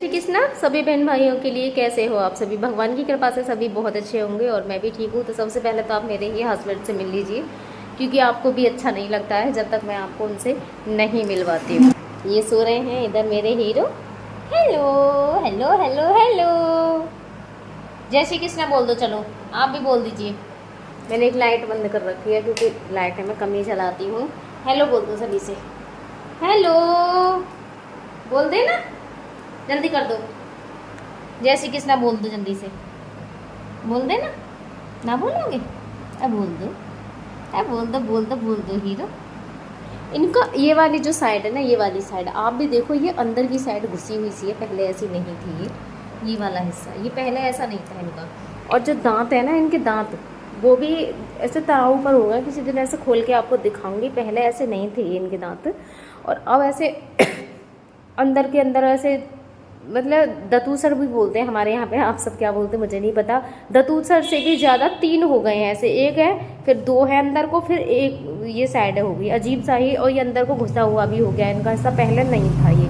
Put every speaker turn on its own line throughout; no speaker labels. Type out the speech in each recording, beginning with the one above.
श्री कृष्णा सभी बहन भाइयों के लिए कैसे हो आप सभी। भगवान की कृपा से सभी बहुत अच्छे होंगे और मैं भी ठीक हूँ। तो सबसे पहले तो आप मेरे ही हस्बैंड से मिल लीजिए, क्योंकि आपको भी अच्छा नहीं लगता है जब तक मैं आपको उनसे नहीं मिलवाती हूँ। ये सो रहे हैं इधर मेरे hero. Hello hello hello hello, जय श्री कृष्णा बोल दो। चलो आप भी बोल दीजिए। मैंने एक लाइट बंद कर रखी है क्योंकि लाइट है मैं कम ही चलाती हूँ। हेलो बोल दो सभी से। हेलो बोल दे ना, जल्दी कर दो। जय श्री कृष्णा बोल दो जल्दी से, बोल दे ना बोलोगे? अब बोल दो, अब बोल दो हीरो। इनका ये वाली जो साइड है ना, ये वाली साइड आप भी देखो, ये अंदर की साइड घुसी हुई सी है, पहले ऐसी नहीं थी। ये वाला हिस्सा ये पहले ऐसा नहीं था इनका। और जो दांत है ना इनके, दांत वो भी ऐसे तराऊ पर होगा, किसी दिन ऐसे खोल के आपको दिखाऊंगी। पहले ऐसे नहीं थे इनके दांत, और अब ऐसे अंदर के अंदर ऐसे, मतलब दतूसर भी बोलते हैं हमारे यहाँ पे, आप सब क्या बोलते हैं मुझे नहीं पता। दतूसर से भी ज़्यादा 3 हो गए हैं, ऐसे एक है फिर 2 है अंदर को, फिर एक ये साइड हो गई अजीब सा ही, और ये अंदर को घुसा हुआ भी हो गया इनका हिस्सा, पहले नहीं था ये।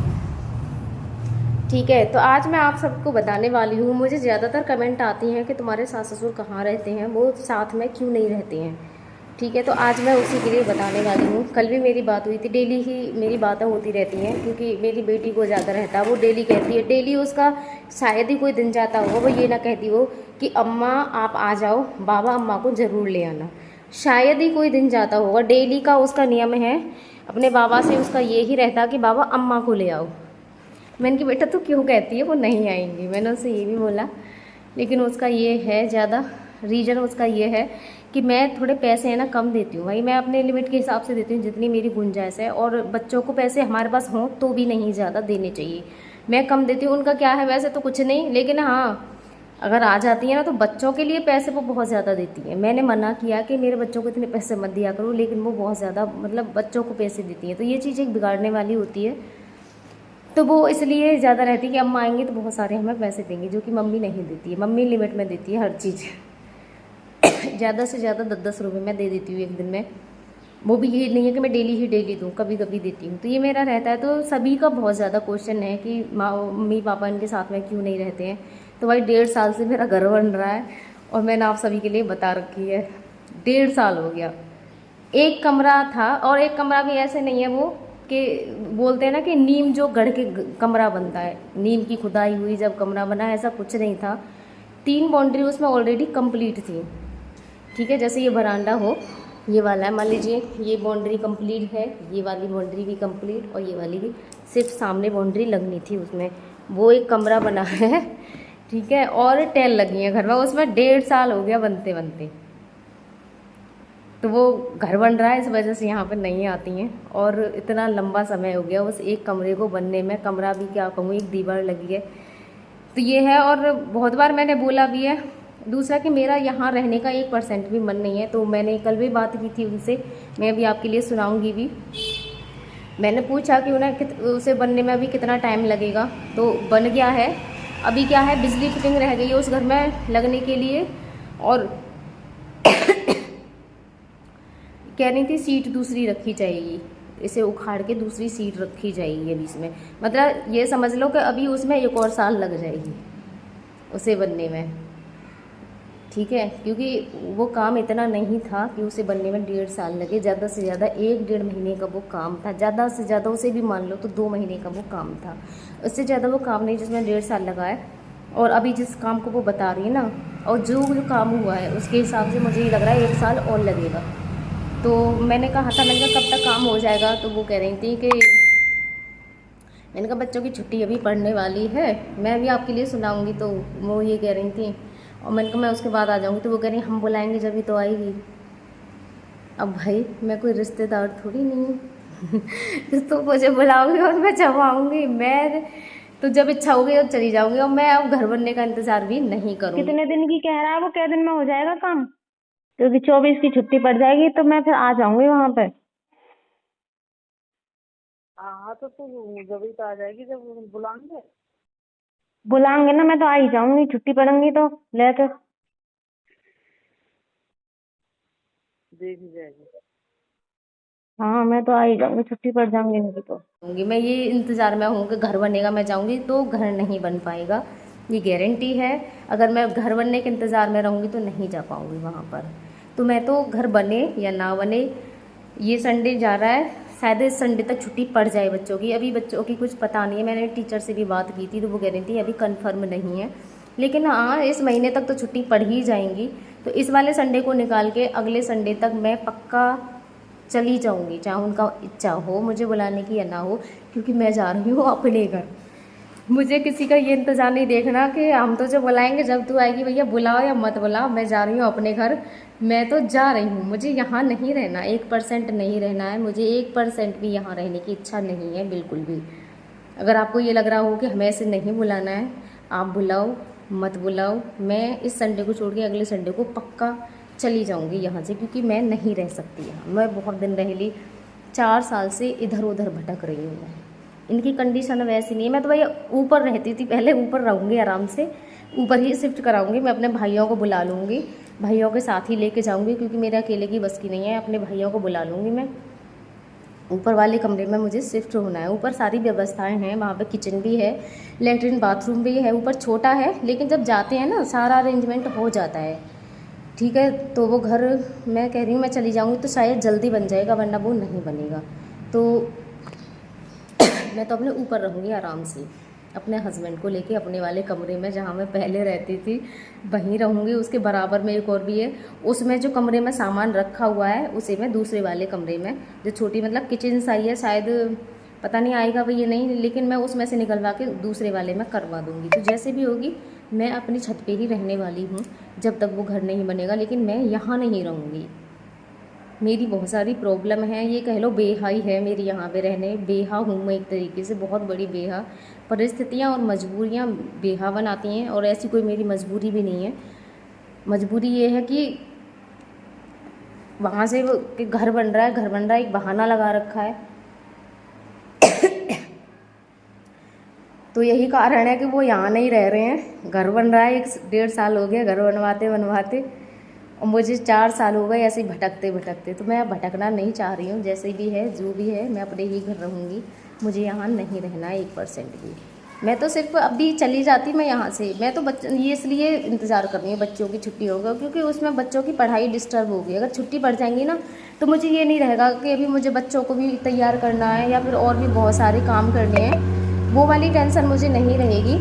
ठीक है, तो आज मैं आप सबको बताने वाली हूँ। मुझे ज़्यादातर कमेंट आती हैं कि तुम्हारे सास ससुर कहाँ रहते हैं, वो साथ में क्यों नहीं रहते हैं। ठीक है, तो आज मैं उसी के लिए बताने वाली हूँ। कल भी मेरी बात हुई थी, डेली ही मेरी बातें होती रहती हैं, क्योंकि मेरी बेटी को ज़्यादा रहता है, वो डेली कहती है, डेली उसका शायद ही कोई दिन जाता होगा वो ये ना कहती हो कि अम्मा आप आ जाओ, बाबा अम्मा को ज़रूर ले आना। शायद ही कोई दिन जाता होगा, डेली का उसका नियम है। अपने बाबा से उसका ये ही रहता कि बाबा अम्मा को ले आओ। मैंने कि बेटा तो क्यों कहती है, वो नहीं आएंगी, मैंने उससे ये भी बोला। लेकिन उसका ये है ज़्यादा रीज़न, उसका ये है कि मैं थोड़े पैसे हैं ना कम देती हूँ भाई, मैं अपने लिमिट के हिसाब से देती हूँ जितनी मेरी गुंजाइश है, और बच्चों को पैसे हमारे पास हों तो भी नहीं ज़्यादा देने चाहिए, मैं कम देती हूँ। उनका क्या है, वैसे तो कुछ नहीं, लेकिन हाँ अगर आ जाती है ना तो बच्चों के लिए पैसे वो बहुत ज़्यादा देती है। मैंने मना किया कि मेरे बच्चों को इतने पैसे मत दिया करो, लेकिन वो बहुत ज़्यादा मतलब बच्चों को पैसे देती हैं, तो ये चीज़ एक बिगाड़ने वाली होती है। तो वो इसलिए ज़्यादा रहती है कि अम्मा आएंगे तो बहुत सारे हमें पैसे देंगे, जो कि मम्मी नहीं देती है। मम्मी लिमिट में देती है हर चीज़। ज़्यादा से ज़्यादा 10-10 रुपये मैं दे देती हूँ एक दिन में। वो भी ये नहीं है कि मैं डेली ही डेली दूँ, कभी कभी देती हूँ। तो ये मेरा रहता है। तो सभी का बहुत ज़्यादा क्वेश्चन है कि मम्मी पापा इनके साथ में क्यों नहीं रहते हैं। तो भाई 1.5 साल से मेरा घर बन रहा है, और मैंने आप सभी के लिए बता रखी है, 1.5 साल हो गया। एक कमरा था, और एक कमरा भी ऐसे नहीं है वो कि बोलते हैं ना कि नीम जो गढ़ के कमरा बनता है, नीम की खुदाई हुई जब कमरा बना, ऐसा कुछ नहीं था। 3 बाउंड्री उसमें ऑलरेडी कंप्लीट थी। ठीक है, जैसे ये बरांडा हो, ये वाला है मान लीजिए, ये बाउंड्री कंप्लीट है, ये वाली बाउंड्री भी कंप्लीट, और ये वाली भी, सिर्फ सामने बाउंड्री लगनी थी उसमें। वो एक कमरा बना है। ठीक है, और टेल लगी है घर में, उसमें 1.5 साल हो गया बनते बनते। तो वो घर बन रहा है, इस वजह से यहाँ पर नहीं आती हैं, और इतना लंबा समय हो गया उस एक कमरे को बनने में। कमरा भी क्या कहूँ, एक दीवार लगी है। तो ये है, और बहुत बार मैंने बोला भी है। दूसरा कि मेरा यहाँ रहने का 1% भी मन नहीं है, तो मैंने कल भी बात की थी उनसे, मैं अभी आपके लिए सुनाऊंगी भी। मैंने पूछा कि उन्हें उसे बनने में अभी कितना टाइम लगेगा, तो बन गया है। अभी क्या है, बिजली फिटिंग रह गई है उस घर में लगने के लिए, और कह रही थी सीट दूसरी रखी जाएगी, इसे उखाड़ के दूसरी सीट रखी जाएगी अभी इसमें। मतलब ये समझ लो कि अभी उसमें 1 और साल लग जाएगी उसे बनने में। ठीक है, क्योंकि वो काम इतना नहीं था कि उसे बनने में 1.5 साल लगे। ज़्यादा से ज़्यादा 1-1.5 महीने का वो काम था, ज़्यादा से ज़्यादा उसे भी मान लो तो 2 महीने का वो काम था। उससे ज़्यादा वो काम नहीं जिसमें 1.5 साल लगा है। और अभी जिस काम को वो बता रही है ना, और जो जो काम हुआ है उसके हिसाब से मुझे ये लग रहा है 1 साल और लगेगा। तो मैंने कहा था, मैंने कहा कब तक काम हो जाएगा, तो वो कह रही थी कि, मैंने कहा बच्चों की छुट्टी अभी पड़ने वाली है, मैं अभी आपके लिए सुनाऊंगी। तो वो ये कह रही थी, और मैंने कहा मैं उसके बाद आ जाऊंगी। तो वो कह रही हम बुलाएंगे जब भी तो आएगी। अब भाई मैं कोई रिश्तेदार थोड़ी नहीं हूँ। तो मुझे बुलाओगे और मैं जब आऊँगी, मैं तो जब इच्छा होगी तो चली जाऊँगी, और मैं अब घर बनने का इंतज़ार भी नहीं करूँगी।
कितने दिन की कह रहा है वो, कै दिन में हो जाएगा काम? क्योंकि 24 की छुट्टी पड़ जाएगी तो मैं फिर आ जाऊंगी वहां पे।
हाँ तो तू जब ही तो आ जाएगी जब बुलाएंगे।
बुलाएंगे ना, मैं तो आ ही जाऊंगी, छुट्टी पड़ेंगी तो लेकर।
देख ही जाएगी।
हाँ मैं तो आ ही जाऊंगी, छुट्टी पड़ जाऊंगी इनकी तो।
होंगी मैं ये इंतज़ार में हूँ कि घर बनेगा, मैं जाऊँगी तो घर नहीं बन पाएगा, ये गारंटी है। अगर मैं घर बनने के इंतज़ार में रहूँगी तो नहीं जा पाऊँगी वहाँ पर। तो मैं तो घर बने या ना बने, ये संडे जा रहा है, शायद इस संडे तक छुट्टी पड़ जाए बच्चों की। अभी बच्चों की कुछ पता नहीं है, मैंने टीचर से भी बात की थी तो वो गारंटी अभी कंफर्म नहीं है, लेकिन हाँ इस महीने तक तो छुट्टी पड़ ही जाएंगी। तो इस वाले संडे को निकाल के अगले संडे तक मैं पक्का चली जाऊंगी, चाहे उनका इच्छा हो मुझे बुलाने की या ना हो, क्योंकि मैं जा रही हूँ अपने घर। मुझे किसी का ये इंतज़ार नहीं देखना कि हम तो जो बुलाएंगे जब तू आएगी भैया बुलाओ या मत बुलाओ, मैं जा रही हूँ अपने घर। मैं तो जा रही हूँ, मुझे यहाँ नहीं रहना, 1% नहीं रहना है, मुझे 1% भी यहाँ रहने की इच्छा नहीं है बिल्कुल भी। अगर आपको ये लग रहा हो कि हमें ऐसे नहीं बुलाना है, आप बुलाओ मत बुलाओ, मैं इस संडे को छोड़ के अगले संडे को पक्का चली जाऊंगी यहाँ से, क्योंकि मैं नहीं रह सकती यहाँ। मैं बहुत दिन रह ली, 4 साल से इधर उधर भटक रही हूँ मैं। इनकी कंडीशन वैसी नहीं है, मैं तो भैया ऊपर रहती थी पहले, ऊपर रहूँगी आराम से, ऊपर ही शिफ्ट कराऊँगी। मैं अपने भाइयों को बुला लूँगी, भाइयों के साथ ही लेके जाऊँगी, क्योंकि मेरे अकेले की बस की नहीं है, अपने भाइयों को बुला लूँगी मैं। ऊपर वाले कमरे में मुझे शिफ्ट होना है। ऊपर सारी व्यवस्थाएं हैं, वहाँ पे किचन भी है, लेटरिन बाथरूम भी है। ऊपर छोटा है लेकिन जब जाते हैं ना सारा अरेंजमेंट हो जाता है, ठीक है। तो वो घर मैं कह रही हूँ मैं चली जाऊँगी तो शायद जल्दी बन जाएगा, वरना वो नहीं बनेगा। तो मैं तो अपने ऊपर रहूँगी आराम से, अपने हस्बैंड को लेके अपने वाले कमरे में जहाँ मैं पहले रहती थी वहीं रहूँगी। उसके बराबर में एक और भी है, उसमें जो कमरे में सामान रखा हुआ है उसे मैं दूसरे वाले कमरे में, जो छोटी मतलब किचन सा ही है, शायद पता नहीं आएगा भैया नहीं, लेकिन मैं उसमें से निकलवा के दूसरे वाले में करवा दूँगी। तो जैसे भी होगी मैं अपनी छत पे ही रहने वाली हूँ जब तक वो घर नहीं बनेगा, लेकिन मैं यहाँ नहीं रहूँगी। मेरी बहुत सारी प्रॉब्लम है, ये कह लो बेहाई है मेरी यहाँ पे रहने, बेहा हूँ मैं एक तरीके से, बहुत बड़ी बेहा। परिस्थितियाँ और मजबूरियाँ बेहा बनाती हैं, और ऐसी कोई मेरी मजबूरी भी नहीं है। मजबूरी ये है कि वहाँ से कि घर बन रहा है, घर बन रहा है, एक बहाना लगा रखा है। तो यही कारण है कि वो यहाँ नहीं रह रहे हैं। घर बन रहा है, 1-1.5 साल हो गया घर बनवाते बनवाते, और मुझे 4 साल हो गए ऐसे ही भटकते भटकते। तो मैं भटकना नहीं चाह रही हूँ, जैसे भी है जो भी है मैं अपने ही घर रहूँगी, मुझे यहाँ नहीं रहना है 1% भी। मैं तो सिर्फ अभी चली जाती मैं यहाँ से, मैं तो ये इसलिए इंतज़ार कर रही हूँ बच्चों की छुट्टी होगा, क्योंकि उसमें बच्चों की पढ़ाई डिस्टर्ब होगी। अगर छुट्टी पड़ जाएंगी ना तो मुझे ये नहीं रहेगा कि अभी मुझे बच्चों को भी तैयार करना है या फिर और भी बहुत सारे काम करने हैं, वो वाली टेंशन मुझे नहीं रहेगी।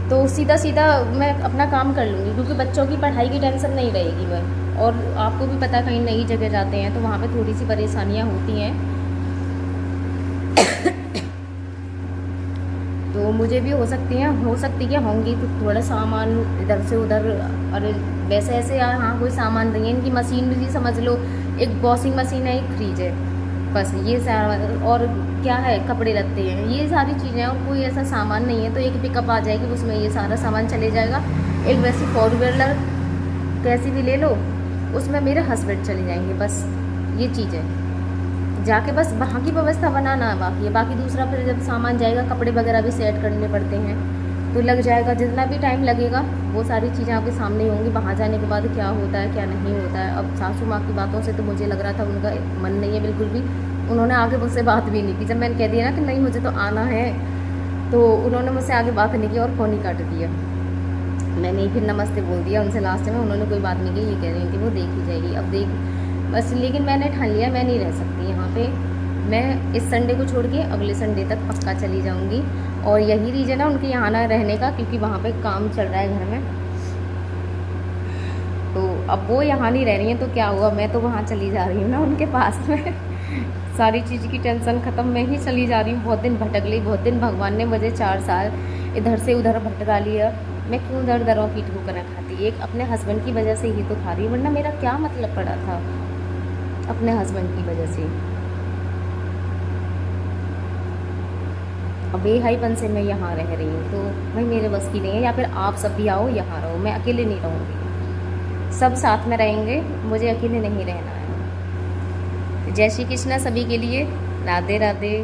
तो सीधा सीधा मैं अपना काम कर लूँगी, क्योंकि बच्चों की पढ़ाई की टेंशन नहीं रहेगी मैं। और आपको भी पता है कहीं नई जगह जाते हैं तो वहाँ पे थोड़ी सी परेशानियाँ होती हैं। तो मुझे भी हो सकती है होंगी, तो थोड़ा सामान इधर से उधर, और वैसे ऐसे हाँ कोई सामान नहीं है। इनकी मशीनरी समझ लो, एक वॉशिंग मशीन है, एक फ्रिज है, बस ये सारा। और क्या है, कपड़े लगते हैं, ये सारी चीज़ें हैं, और कोई ऐसा सामान नहीं है। तो एक पिकअप आ जाएगी, उसमें ये सारा सामान चले जाएगा। एक वैसी 4 व्हीलर कैसी भी ले लो, उसमें मेरे हस्बैंड चले जाएंगे, बस ये चीज़ है। जाके बस वहाँ की व्यवस्था बनाना बाकी है, बाकी दूसरा फिर जब सामान जाएगा, कपड़े वगैरह भी सेट करने पड़ते हैं, तो लग जाएगा। जितना भी टाइम लगेगा वो सारी चीज़ें आपके सामने ही होंगी। वहाँ जाने के बाद क्या होता है क्या नहीं होता है। अब सासू माँ की बातों से तो मुझे लग रहा था उनका मन नहीं है बिल्कुल भी, उन्होंने आगे मुझसे बात भी नहीं की। जब मैंने कह दिया ना कि नहीं मुझे तो आना है, तो उन्होंने मुझसे आगे बात नहीं की और फ़ोन ही काट दिया। मैंने ही फिर नमस्ते बोल दिया उनसे लास्ट में, उन्होंने कोई बात नहीं की। ये कह रही थी वो देखी जाएगी, अब देख बस। लेकिन मैंने ठान लिया मैं नहीं रह सकती यहाँ पे, मैं इस संडे को छोड़ के अगले संडे तक पक्का चली जाऊँगी। और यही रीज़न है उनके यहाँ ना रहने का, क्योंकि वहाँ पे काम चल रहा है घर में। तो अब वो यहाँ नहीं रह रही हैं तो क्या हुआ, मैं तो वहाँ चली जा रही हूँ ना उनके पास में। सारी चीज़ की टेंशन ख़त्म, मैं ही चली जा रही हूँ। बहुत दिन भटक ली, बहुत दिन भगवान ने मुझे 4 साल इधर से उधर भटका लिया। मैं क्यों दर दरों की ठोकर खाती, एक अपने हस्बैंड की वजह से ही तो खा रही हूँ, वरना मेरा क्या मतलब पड़ा था अपने हस्बैंड की वजह से। अब बेहाईपन से मैं यहाँ रह रही हूँ, तो भाई मेरे बस की नहीं है। या फिर आप सब भी आओ यहाँ रहो, मैं अकेले नहीं रहूँगी, सब साथ में रहेंगे, मुझे अकेले नहीं रहना है। जय श्री कृष्णा सभी के लिए, राधे राधे।